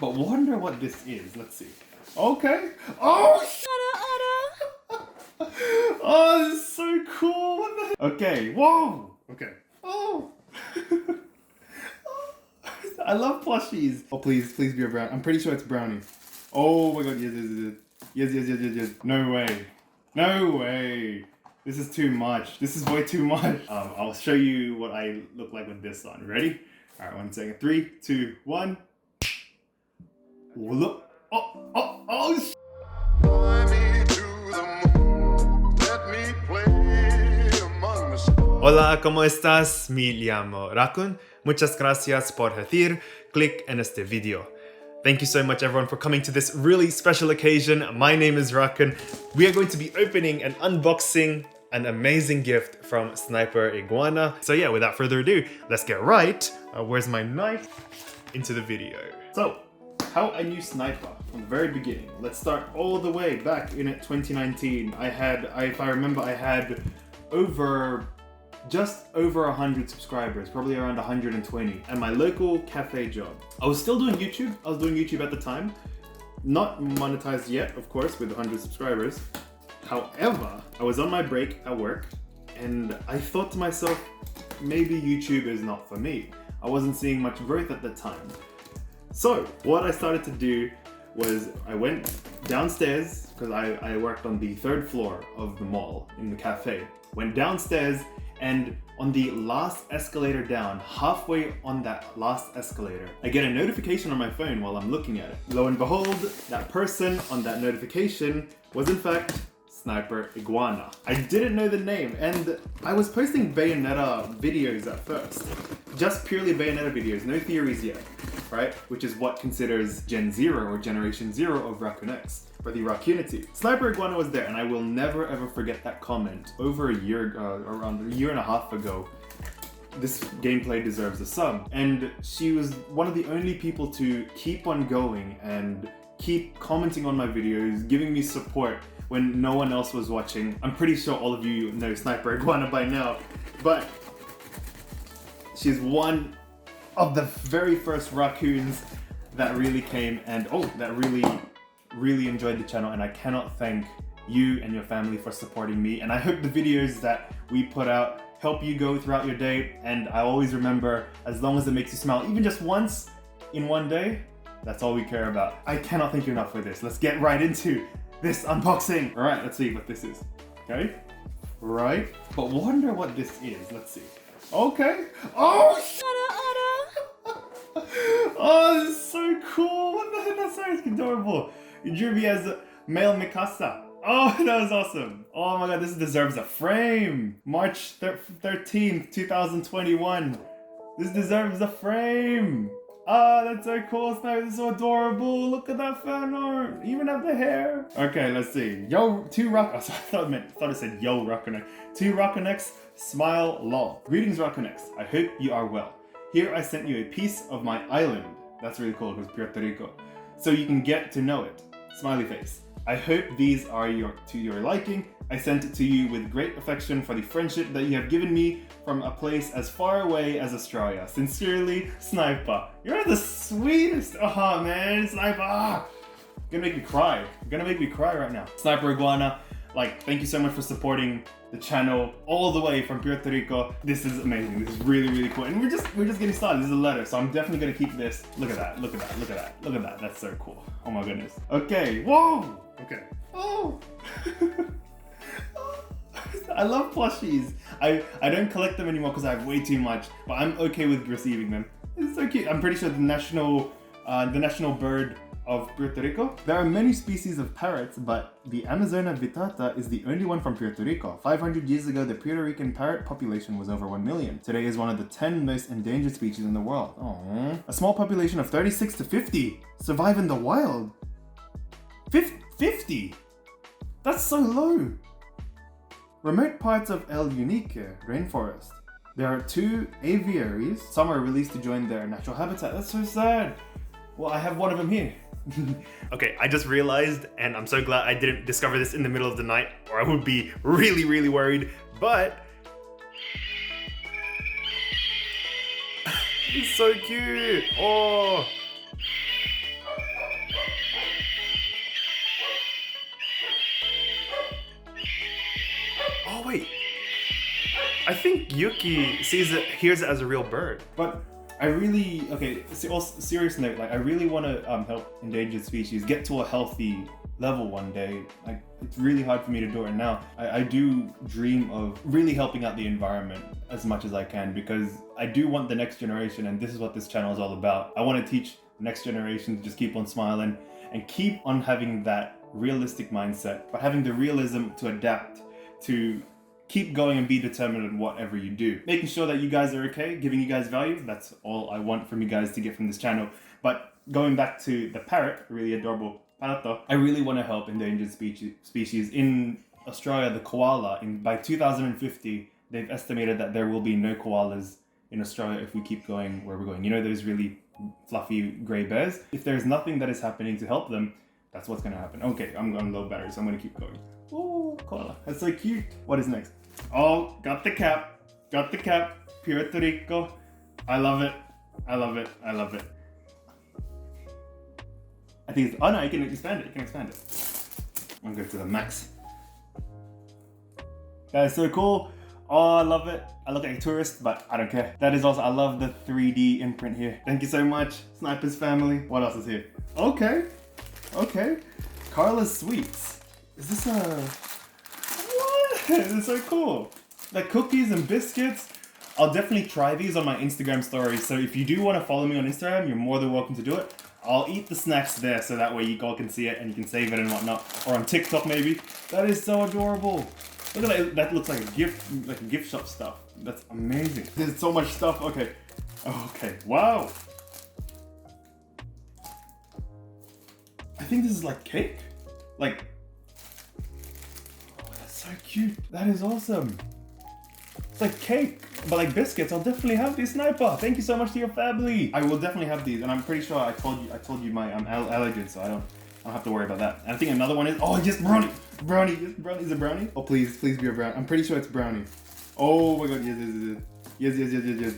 but wonder what this is. Let's see. Okay. Oh, oh, this is so cool. What the? Okay. Whoa. Okay. Oh. I love plushies. Oh, please be a brown. I'm pretty sure it's brownie. Oh my god, yes. No way. No way. This is too much. This is way too much. I'll show you what I look like with this on. Ready? All right, 1 second. 3, 2, 1. Look. Oh. Hola, ¿cómo estás? Me llamo Rakun. Muchas gracias por decir click en este video. Thank you so much everyone for coming to this really special occasion. My name is Rakun. We are going to be opening and unboxing an amazing gift from Sniperiguana. So yeah, without further ado, let's get right, where's my knife, into the video. So, how I knew Sniper from the very beginning. Let's start all the way back in 2019. If I remember, I had just over 100 subscribers, probably around 120, and my local cafe job. I was still doing YouTube. I was doing YouTube at the time. Not monetized yet, of course, with 100 subscribers. However, I was on my break at work, and I thought to myself, maybe YouTube is not for me. I wasn't seeing much growth at the time. So, what I started to do was I went downstairs, because I worked on the 3rd floor of the mall in the cafe. Went downstairs, and on the last escalator down, halfway on that last escalator, I get a notification on my phone while I'm looking at it. Lo and behold, that person on that notification was in fact Sniperiguana. I didn't know the name, and I was posting Bayonetta videos at first. Just purely Bayonetta videos, no theories yet, right? Which is what considers Gen 0 or Generation 0 of Rakunity, or the Rakunity. Sniperiguana was there, and I will never ever forget that comment over a year, around a year and a half ago. This gameplay deserves a sub. And she was one of the only people to keep on going and keep commenting on my videos, giving me support when no one else was watching. I'm pretty sure all of you know Sniperiguana by now, but she's one of the very first raccoons that really came and that really enjoyed the channel, and I cannot thank you and your family for supporting me. And I hope the videos that we put out help you go throughout your day, and I always remember, as long as it makes you smile even just once in one day, that's all we care about. I cannot thank you enough for this. Let's get right into this unboxing. All right, let's see what this is. Okay, right, but wonder what this is. Let's see. Okay. Oh, oh, this is so cool. What the heck? That's so adorable. You drew me as a male Mikasa. Oh, that was awesome. Oh my god, this deserves a frame. March 13th, 2021. This deserves a frame. Ah, that's so cool. It's so adorable. Look at that fan art. You even have the hair. Okay, let's see. Yo, I thought it said yo Rakunity. 2 Rakunity, smile lol. Greetings Rakunity. I hope you are well. Here I sent you a piece of my island. That's really cool because Puerto Rico. So you can get to know it. Smiley face. I hope these are to your liking. I sent it to you with great affection for the friendship that you have given me from a place as far away as Australia. Sincerely, Sniper. You're the sweetest. Oh man, Sniper. You're gonna make me cry. You're gonna make me cry right now. Sniperiguana, thank you so much for supporting the channel all the way from Puerto Rico. This is amazing. This is really cool. And we're just getting started. This is a letter, so I'm definitely gonna keep this. Look at that. Look at that. Look at that. Look at that. That's so cool. Oh my goodness. Okay. Whoa. Okay. Oh. I love plushies. I don't collect them anymore because I have way too much, but I'm okay with receiving them. It's so cute. I'm pretty sure the national bird of Puerto Rico. There are many species of parrots, but the Amazona vittata is the only one from Puerto Rico. 500 years ago, the Puerto Rican parrot population was over 1 million. Today is one of the 10 most endangered species in the world. Aww. A small population of 36 to 50 survive in the wild. 50? That's so low. Remote parts of El Unique rainforest. There are 2 aviaries. Some are released to join their natural habitat. That's so sad. Well, I have one of them here. Okay, I just realized, and I'm so glad I didn't discover this in the middle of the night, or I would be really worried, but it's so cute. Oh, Yuki hears it as a real bird. But I really, okay, serious note, like I really want to help endangered species get to a healthy level one day. Like it's really hard for me to do it now. I do dream of really helping out the environment as much as I can, because I do want the next generation, and this is what this channel is all about. I want to teach the next generation to just keep on smiling and keep on having that realistic mindset, but having the realism to adapt, to keep going and be determined in whatever you do. Making sure that you guys are okay, giving you guys value, that's all I want from you guys to get from this channel. But going back to the parrot, really adorable parrot, I really want to help endangered species. In Australia, the koala, by 2050, they've estimated that there will be no koalas in Australia if we keep going where we're going. You know those really fluffy grey bears? If there's nothing that is happening to help them, that's what's going to happen. Okay, I'm on low battery, so I'm going to keep going. Oh, koala. That's so cute. What is next? Oh, got the cap. Got the cap. Puerto Rico. I love it. I love it. I love it. I think it's... Oh no, you can expand it. You can expand it. I'm going to go to the max. That is so cool. Oh, I love it. I look like a tourist, but I don't care. That is also... I love the 3D imprint here. Thank you so much, Snipers family. What else is here? Okay. Okay. Carla's Sweets. Is this a... What? This is so cool. Like cookies and biscuits. I'll definitely try these on my Instagram stories. So if you do want to follow me on Instagram, you're more than welcome to do it. I'll eat the snacks there so that way you all can see it and you can save it and whatnot. Or on TikTok maybe. That is so adorable. Look at that. That looks like a gift shop stuff. That's amazing. There's so much stuff. Okay. Okay. Wow. I think this is like cake. Like, oh, that's so cute. That is awesome. It's like cake, but like biscuits. I'll definitely have these, Sniper. Thank you so much to your family. I will definitely have these, and I'm pretty sure I told you my allergen, so I don't have to worry about that. And I think another one is, oh yes, brownie. Brownie. Is it brownie? Oh please be a brownie. I'm pretty sure it's brownie. Oh my god, yes.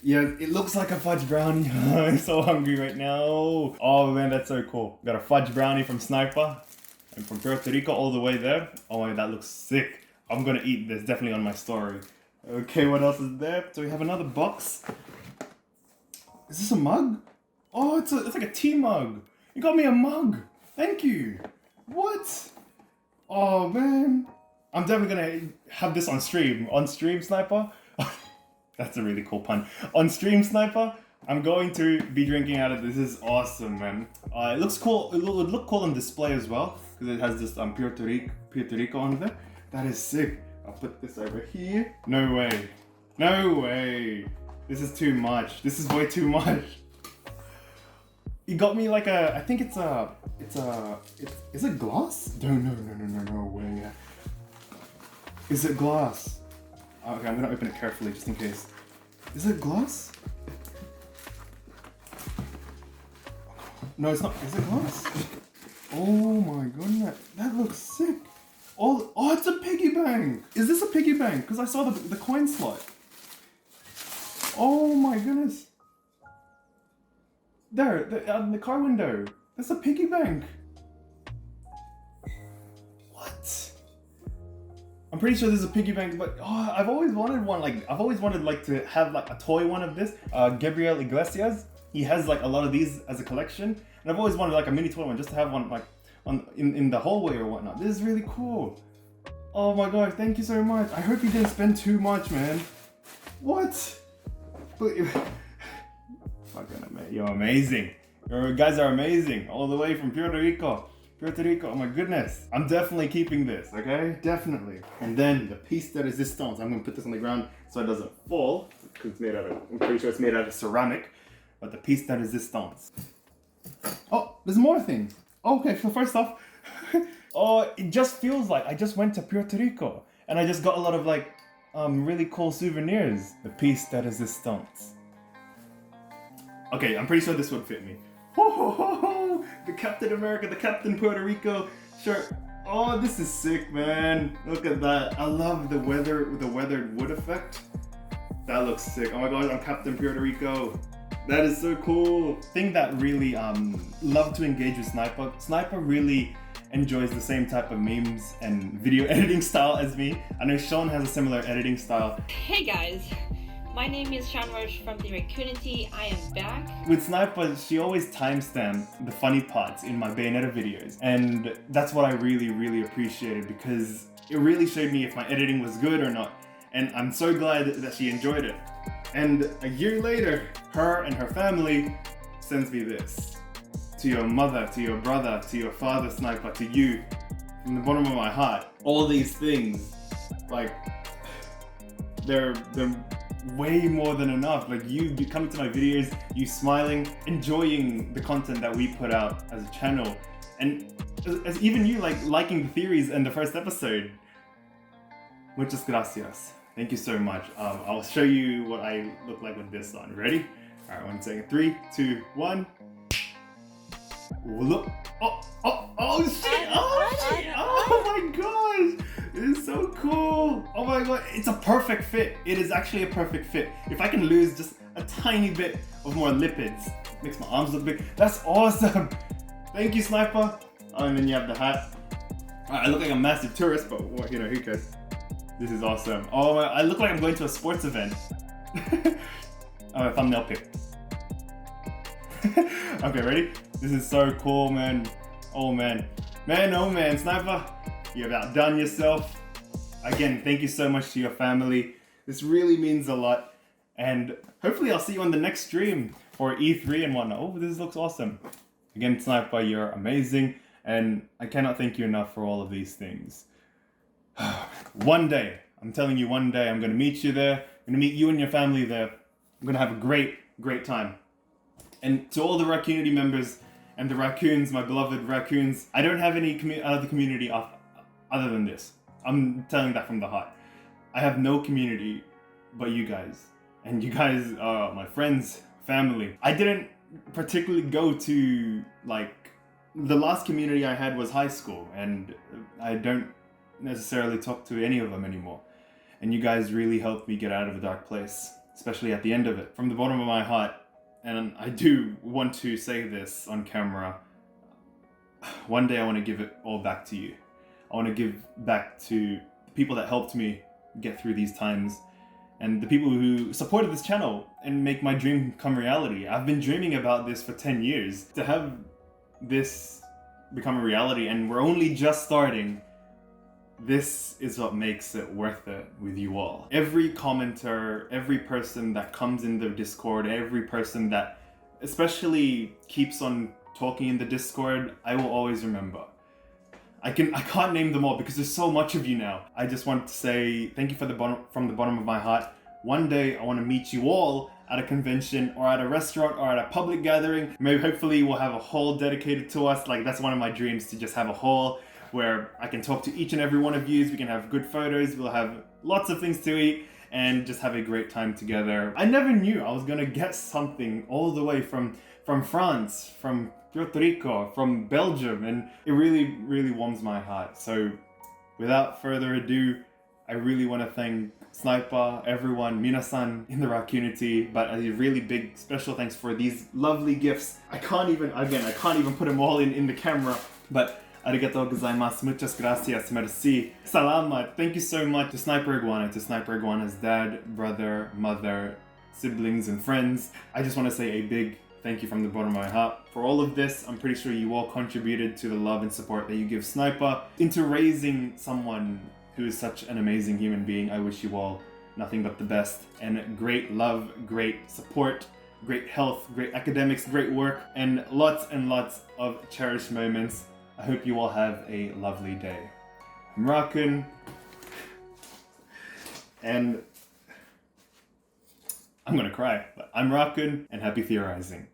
Yeah, it looks like a fudge brownie. I'm so hungry right now. Oh man, that's so cool. Got a fudge brownie from Sniper and from Puerto Rico all the way there. Oh my, that looks sick. I'm gonna eat this, definitely on my story. Okay, what else is there? So we have another box. Is this a mug? Oh, it's like a tea mug. You got me a mug. Thank you. What? Oh man. I'm definitely gonna have this on stream. On stream, Sniper. That's a really cool pun. On stream, Sniper, I'm going to be drinking out of this. This is awesome, man. It looks cool. It would look cool on display as well, because it has this Puerto Rico on there. That is sick. I'll put this over here. No way. No way. This is too much. This is way too much. You got me like a, I think is it glass? No way. Is it glass? Okay, I'm gonna open it carefully just in case. Is it glass? No, it's not. Is it glass? Oh my goodness, that looks sick. Oh, it's a piggy bank. Is this a piggy bank? Because I saw the coin slot. Oh my goodness. There, the car window. That's a piggy bank. What? I'm pretty sure there's a piggy bank, but I've always wanted one. Like I've always wanted to have like a toy one of this. Gabriel Iglesias, he has like a lot of these as a collection, and I've always wanted like a mini toy one just to have one like in the hallway or whatnot. This is really cool. Oh my god, thank you so much. I hope you didn't spend too much, man. What? Fucking man, you're amazing. You guys are amazing. All the way from Puerto Rico. Oh my goodness. I'm definitely keeping this, okay? Definitely. And then the piece de resistance. I'm gonna put this on the ground so it doesn't fall. Because I'm pretty sure it's made out of ceramic. But the piece de resistance. Oh, there's more things. Okay, so first off, it just feels like I just went to Puerto Rico and I just got a lot of like really cool souvenirs. The piece de resistance. Okay, I'm pretty sure this would fit me. The Captain America, the Captain Puerto Rico shirt. Oh, this is sick, man. Look at that. I love the weathered wood effect. That looks sick. Oh my god, I'm Captain Puerto Rico. That is so cool. Thing that really love to engage with Sniper. Sniper really enjoys the same type of memes and video editing style as me. I know Sean has a similar editing style. Hey guys, my name is Sean Roche from the Rakunity. I am back. With Sniper, she always timestamps the funny parts in my Bayonetta videos, and that's what I really appreciated, because it really showed me if my editing was good or not, and I'm so glad that she enjoyed it. And a year later, her and her family sends me this. To your mother, to your brother, to your father, Sniper, to you, from the bottom of my heart. All these things, like, they're way more than enough. Like, you coming to my videos, you smiling, enjoying the content that we put out as a channel, and as even you like liking the theories in the first episode. Muchas gracias. Thank you so much. I'll show you what I look like with this on. Ready? All right, 1 second. 3, 2, 1. Look! Oh shit! Oh my gosh! It is so cool! Oh my god, it's a perfect fit. It is actually a perfect fit. If I can lose just a tiny bit of more lipids, makes my arms look big. That's awesome! Thank you, Sniper. Oh, and then you have the hat. I look like a massive tourist, but what, you know, who cares? This is awesome. Oh, I look like I'm going to a sports event. Oh, a thumbnail pic. Okay, ready? This is so cool, man. Oh man. Man, oh man, Sniper, you've outdone yourself. Again, thank you so much to your family. This really means a lot. And hopefully I'll see you on the next stream for E3 and whatnot. Oh, this looks awesome. Again, Sniper, you're amazing. And I cannot thank you enough for all of these things. One day, I'm telling you, one day I'm going to meet you there. I'm going to meet you and your family there. I'm going to have a great time. And to all the Rakunity members and the raccoons, my beloved raccoons, I don't have any other community other than this. I'm telling that from the heart. I have no community but you guys. And you guys are my friends, family. I didn't particularly go to, like, the last community I had was high school, and I don't necessarily talk to any of them anymore. And you guys really helped me get out of a dark place, especially at the end of it. From the bottom of my heart, and I do want to say this on camera, one day I want to give it all back to you. I want to give back to the people that helped me get through these times, and the people who supported this channel and make my dream come reality. I've been dreaming about this for 10 years. To have this become a reality, and we're only just starting, this is what makes it worth it with you all. Every commenter, every person that comes in the Discord, every person that especially keeps on talking in the Discord, I will always remember. I can't name them all because there's so much of you now. I just want to say thank you from the bottom of my heart. One day I want to meet you all at a convention or at a restaurant or at a public gathering. Maybe hopefully we'll have a hall dedicated to us. Like, that's one of my dreams, to just have a hall where I can talk to each and every one of you. We can have good photos, we'll have lots of things to eat, and just have a great time together. I never knew I was gonna get something all the way from France, from Puerto Rico, from Belgium, and it really warms my heart. So without further ado, I really want to thank Sniper, everyone, minasan in the Rakunity, but a really big special thanks for these lovely gifts. I can't even put them all in the camera, but arigatou gozaimasu, muchas gracias, merci, salamat. Thank you so much to Sniperiguana, to Sniperiguana's dad, brother, mother, siblings, and friends. I just want to say a big thank you from the bottom of my heart for all of this. I'm pretty sure you all contributed to the love and support that you give Sniper into raising someone who is such an amazing human being. I wish you all nothing but the best and great love, great support, great health, great academics, great work, and lots of cherished moments. I hope you all have a lovely day. I'm Rakun, and I'm gonna cry, but I'm Rakun, and happy theorizing.